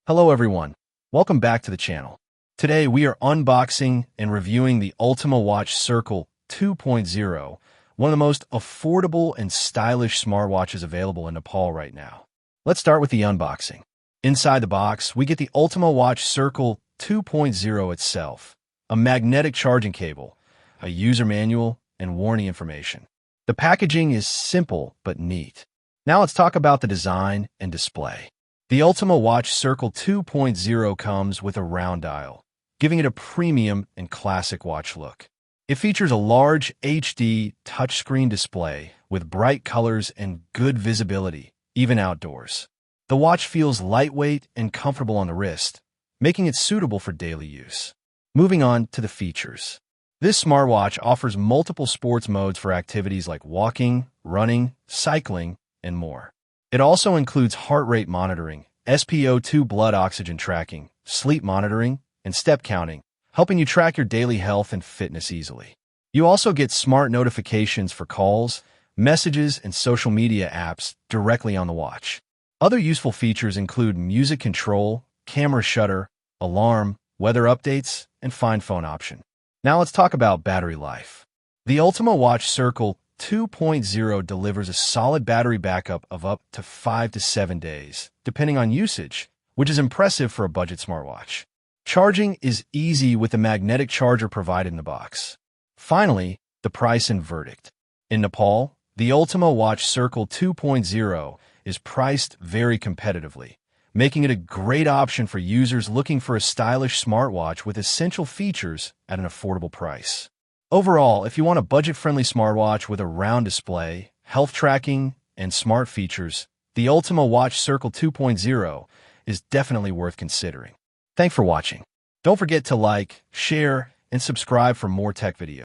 Hello everyone, welcome back to the channel. Today we are unboxing and reviewing the Ultima Watch Circle 2.0, one of the most affordable and stylish smartwatches available in Nepal right now. Let's start with the unboxing. Inside the box, we get the Ultima Watch Circle 2.0 itself, a magnetic charging cable, a user manual, and warning information. The packaging is simple but neat. Now let's talk about the design and display. The Ultima Watch Circle 2.0 comes with a round dial, giving it a premium and classic watch look. It features a large HD touchscreen display with bright colors and good visibility, even outdoors. The watch feels lightweight and comfortable on the wrist, making it suitable for daily use. Moving on to the features. This smartwatch offers multiple sports modes for activities like walking, running, cycling, and more. It also includes heart rate monitoring, SpO2 blood oxygen tracking, sleep monitoring, and step counting, helping you track your daily health and fitness easily. You also get smart notifications for calls, messages, and social media apps directly on the watch. Other useful features include music control, camera shutter, alarm, weather updates, and find phone option. Now let's talk about battery life. The Ultima Watch Circle 2.0 delivers a solid battery backup of up to 5 to 7 days, depending on usage, which is impressive for a budget smartwatch. Charging is easy with the magnetic charger provided in the box. Finally, the price and verdict. In Nepal, the Ultima Watch Circle 2.0 is priced very competitively, making it a great option for users looking for a stylish smartwatch with essential features at an affordable price. Overall, if you want a budget-friendly smartwatch with a round display, health tracking, and smart features, the Ultima Watch Circle 2.0 is definitely worth considering. Thanks for watching. Don't forget to like, share, and subscribe for more tech videos.